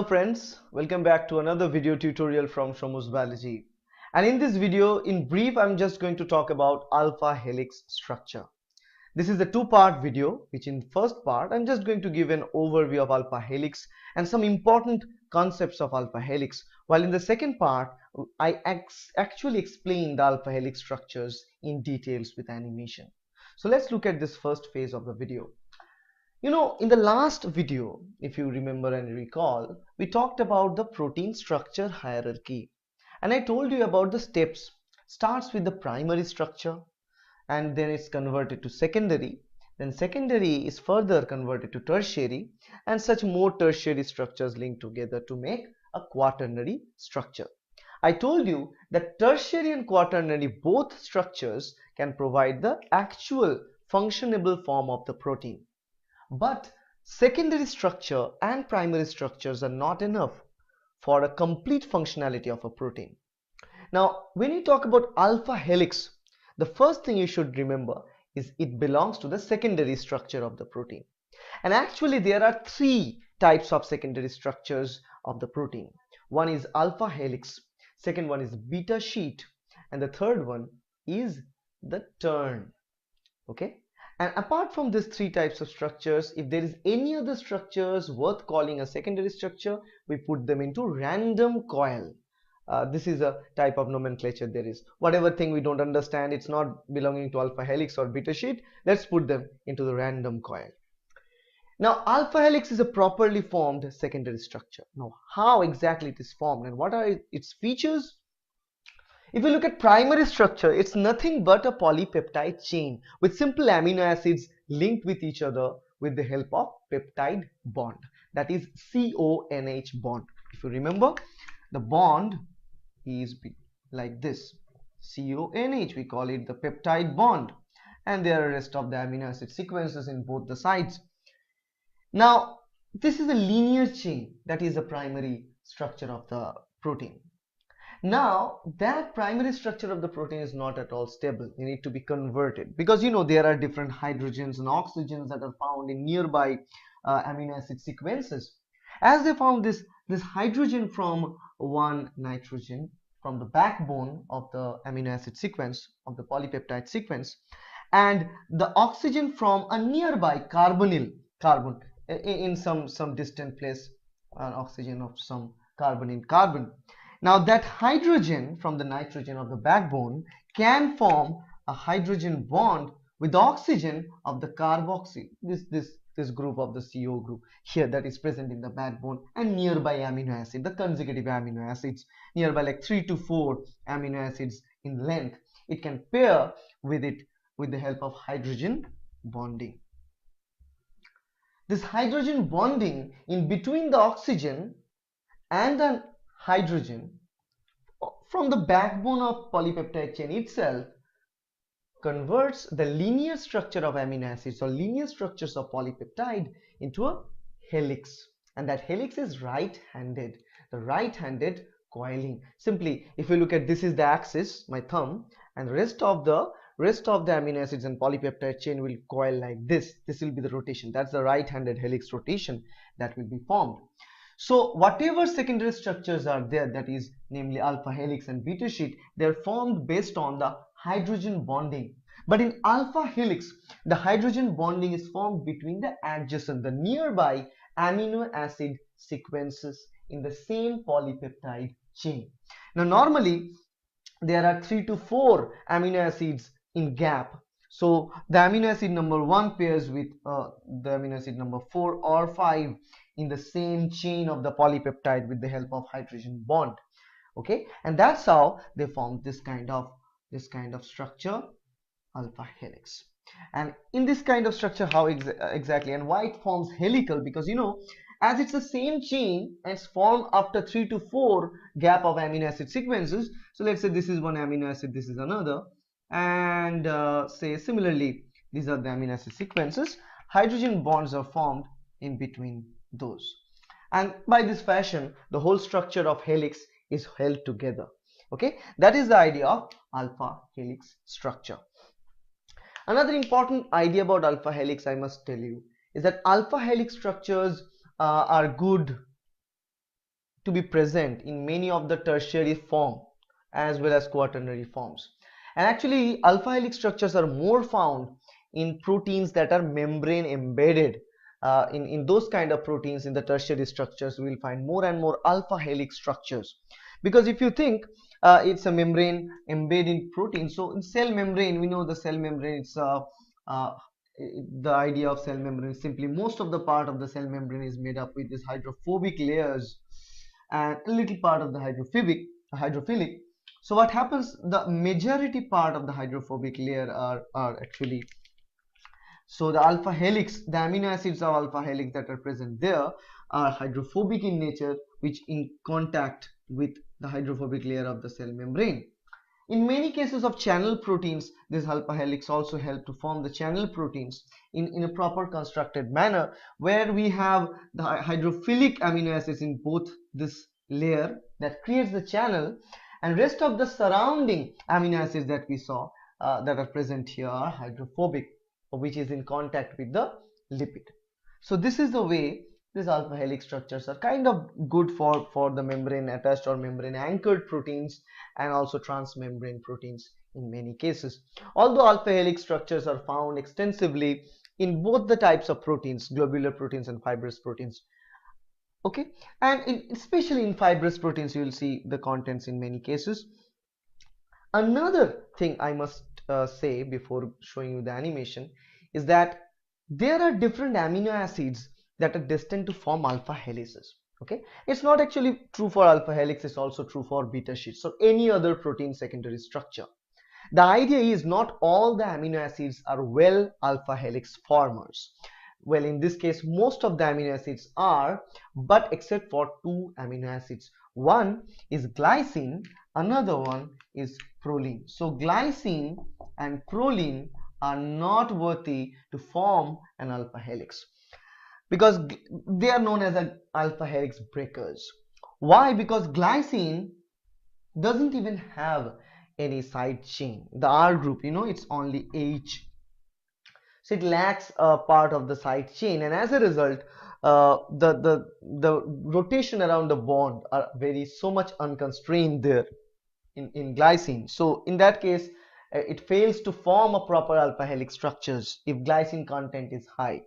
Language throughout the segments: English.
Hello friends, welcome back to another video tutorial from Shomu's Biology. And in this video, in brief, I'm just going to talk about alpha helix structure. This is a two-part video, which in first part, I'm just going to give an overview of alpha helix and some important concepts of alpha helix. While in the second part, I actually explain the alpha helix structures in details with animation. So let's look at this first phase of the video. In the last video, if you remember and recall, we talked about the protein structure hierarchy. And I told you about the steps. Starts with the primary structure and then it's converted to secondary. Then secondary is further converted to tertiary and such more tertiary structures link together to make a quaternary structure. I told you that tertiary and quaternary both structures can provide the actual functionable form of the protein. But secondary structure and primary structures are not enough for a complete functionality of a protein. Now, when you talk about alpha helix, the first thing you should remember is it belongs to the secondary structure of the protein. And actually, there are three types of secondary structures of the protein. One is alpha helix, second one is beta sheet, and the third one is the turn. Okay. And apart from these three types of structures, if there is any other structures worth calling a secondary structure, we put them into random coil. This is a type of nomenclature there is. Whatever thing we don't understand, it's not belonging to alpha helix or beta sheet, let's put them into the random coil. Now, alpha helix is a properly formed secondary structure. Now, how exactly it is formed and what are its features? If you look at primary structure, it's nothing but a polypeptide chain with simple amino acids linked with each other with the help of peptide bond. That is CONH bond. If you remember, the bond is like this. CONH, we call it the peptide bond. And there are rest of the amino acid sequences in both the sides. Now, this is a linear chain that is the primary structure of the protein. Now, that primary structure of the protein is not at all stable. They need to be converted because there are different hydrogens and oxygens that are found in nearby amino acid sequences. As they found this hydrogen from one nitrogen from the backbone of the amino acid sequence of the polypeptide sequence, and the oxygen from a nearby carbon in some distant place, an oxygen of some carbon in carbon. Now that hydrogen from the nitrogen of the backbone can form a hydrogen bond with oxygen of the carboxy, this group of the CO group here that is present in the backbone, and nearby amino acid, the consecutive amino acids, nearby like 3 to 4 amino acids in length. It can pair with it with the help of hydrogen bonding. This hydrogen bonding in between the oxygen and the hydrogen from the backbone of polypeptide chain itself converts the linear structure of amino acids or linear structures of polypeptide into a helix, and that helix is right-handed, the right-handed coiling. Simply, if you look at, this is the axis, my thumb, and the rest of the amino acids and polypeptide chain will coil like this. This will be the rotation. That's the right-handed helix rotation that will be formed. So whatever secondary structures are there, that is namely alpha helix and beta sheet, they are formed based on the hydrogen bonding. But in alpha helix, the hydrogen bonding is formed between the adjacent, the nearby amino acid sequences in the same polypeptide chain. Now normally there are 3 to 4 amino acids in gap. So the amino acid number 1 pairs with the amino acid number 4 or 5 in the same chain of the polypeptide with the help of hydrogen bond. Okay, and that's how they form this kind of structure, alpha helix. And in this kind of structure, how exactly and why it forms helical? Because as it's the same chain and it's formed after 3 to 4 gap of amino acid sequences. So let's say this is one amino acid, this is another, and say similarly these are the amino acid sequences. Hydrogen bonds are formed in between those, and by this fashion the whole structure of helix is held together. Okay, that is the idea of alpha helix structure. Another important idea about alpha helix I must tell you is that alpha helix structures are good to be present in many of the tertiary form as well as quaternary forms. And actually alpha helix structures are more found in proteins that are membrane embedded. In those kind of proteins, in the tertiary structures, we will find more and more alpha helix structures. Because if you think it's a membrane embedded protein, so in cell membrane, we know the cell membrane, it's uh, the idea of cell membrane is simply most of the part of the cell membrane is made up with these hydrophobic layers and a little part of the hydrophilic. So what happens, the majority part of the hydrophobic layer are actually, so the alpha helix, the amino acids of alpha helix that are present there are hydrophobic in nature, which in contact with the hydrophobic layer of the cell membrane. In many cases of channel proteins, this alpha helix also help to form the channel proteins in a proper constructed manner, where we have the hydrophilic amino acids in both this layer that creates the channel, and rest of the surrounding amino acids that we saw that are present here are hydrophobic, which is in contact with the lipid. So this is the way these alpha helix structures are kind of good for the membrane attached or membrane anchored proteins and also transmembrane proteins in many cases. Although alpha helix structures are found extensively in both the types of proteins, globular proteins and fibrous proteins. Okay, and especially in fibrous proteins, you will see the contents in many cases. Another thing I must say before showing you the animation is that there are different amino acids that are destined to form alpha helices. Okay, it's not actually true for alpha helix, it's also true for beta sheets or any other protein secondary structure. The idea is not all the amino acids are well alpha helix formers. Well, in this case, most of the amino acids are, but except for two amino acids. One is glycine, another one is proline. So glycine and proline are not worthy to form an alpha helix because they are known as alpha helix breakers. Why? Because glycine doesn't even have any side chain. The R group, it's only H, so it lacks a part of the side chain, and as a result the rotation around the bond are very so much unconstrained there in glycine. So in that case it fails to form a proper alpha helix structures if glycine content is high.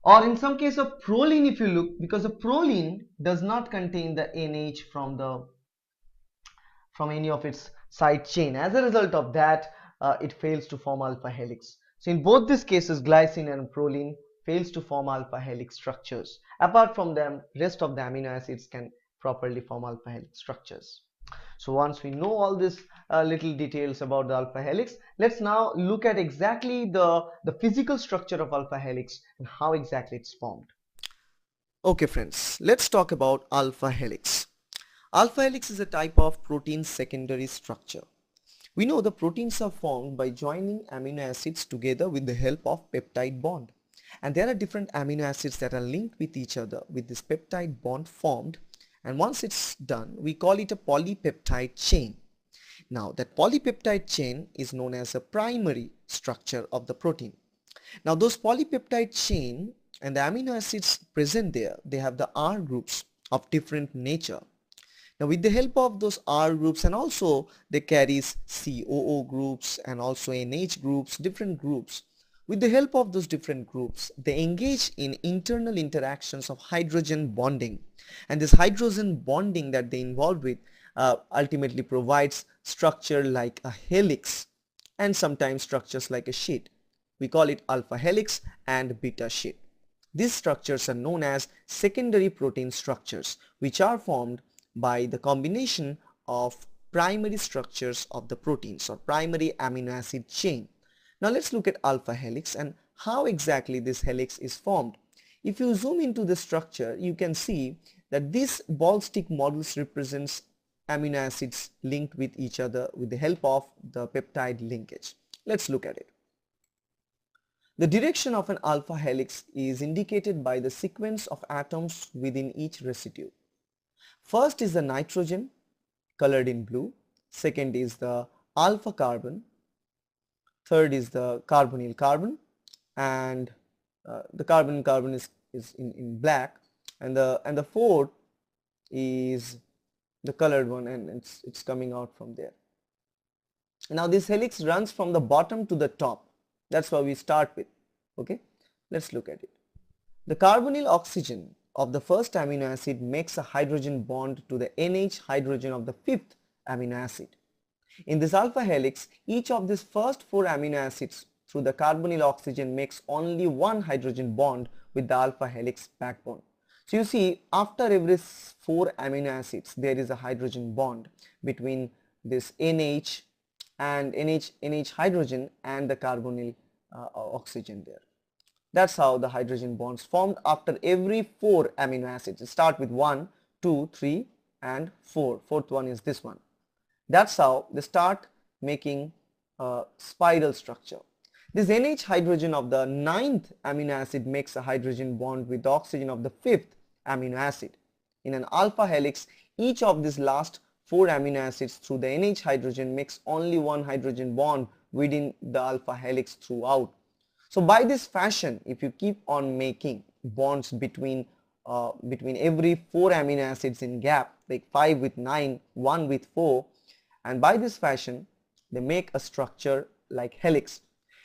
Or in some case of proline, if you look, because the proline does not contain the NH from any of its side chain. As a result of that, it fails to form alpha helix. So in both these cases, glycine and proline fails to form alpha helix structures. Apart from them, rest of the amino acids can properly form alpha helix structures. So once we know all these little details about the alpha helix, let's now look at exactly the physical structure of alpha helix and how exactly it's formed. Okay friends, let's talk about alpha helix. Alpha helix is a type of protein secondary structure. We know the proteins are formed by joining amino acids together with the help of peptide bond. And there are different amino acids that are linked with each other with this peptide bond formed, and once it's done we call it a polypeptide chain. Now that polypeptide chain is known as a primary structure of the protein. Now those polypeptide chain and the amino acids present there, they have the R groups of different nature. Now with the help of those R groups, and also they carries COO groups and also NH groups, different groups. With the help of those different groups, they engage in internal interactions of hydrogen bonding, and this hydrogen bonding that they involve with ultimately provides structure like a helix and sometimes structures like a sheet. We call it alpha helix and beta sheet. These structures are known as secondary protein structures, which are formed by the combination of primary structures of the proteins or primary amino acid chain. Now let's look at alpha helix and how exactly this helix is formed. If you zoom into the structure, you can see that this ball stick models represents amino acids linked with each other with the help of the peptide linkage. Let's look at it. The direction of an alpha helix is indicated by the sequence of atoms within each residue. First is the nitrogen colored in blue, second is the alpha carbon, third is the carbonyl carbon, and the carbon is in black, and the fourth is the colored one, and it's coming out from there. Now this helix runs from the bottom to the top. That's what we start with. Okay, let's look at it. The carbonyl oxygen of the first amino acid makes a hydrogen bond to the NH hydrogen of the fifth amino acid. In this alpha helix, each of these first four amino acids through the carbonyl oxygen makes only one hydrogen bond with the alpha helix backbone. So you see, after every four amino acids there is a hydrogen bond between this NH and NH hydrogen and the carbonyl oxygen there. That's how the hydrogen bonds formed after every four amino acids. Start with 1, 2, 3 and 4. Fourth one is this one. That's how they start making a spiral structure. This NH hydrogen of the ninth amino acid makes a hydrogen bond with the oxygen of the fifth amino acid. In an alpha helix, each of these last four amino acids through the NH hydrogen makes only one hydrogen bond within the alpha helix throughout. So by this fashion, if you keep on making bonds between every four amino acids in gap, like 5 with 9, 1 with 4, and by this fashion they make a structure like helix.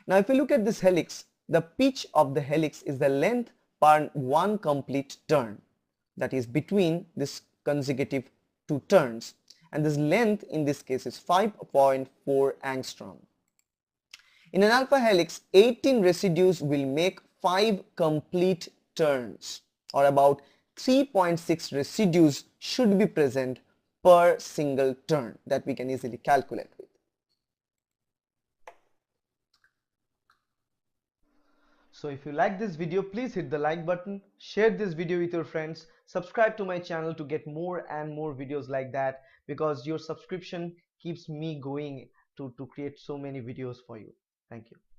Now if you look at this helix, the pitch of the helix is the length per one complete turn, that is between this consecutive two turns, and this length in this case is 5.4 angstrom. In an alpha helix, 18 residues will make 5 complete turns, or about 3.6 residues should be present per single turn, that we can easily calculate with. So if you like this video, please hit the like button, share this video with your friends, subscribe to my channel to get more and more videos like that, because your subscription keeps me going to create so many videos for you. Thank you.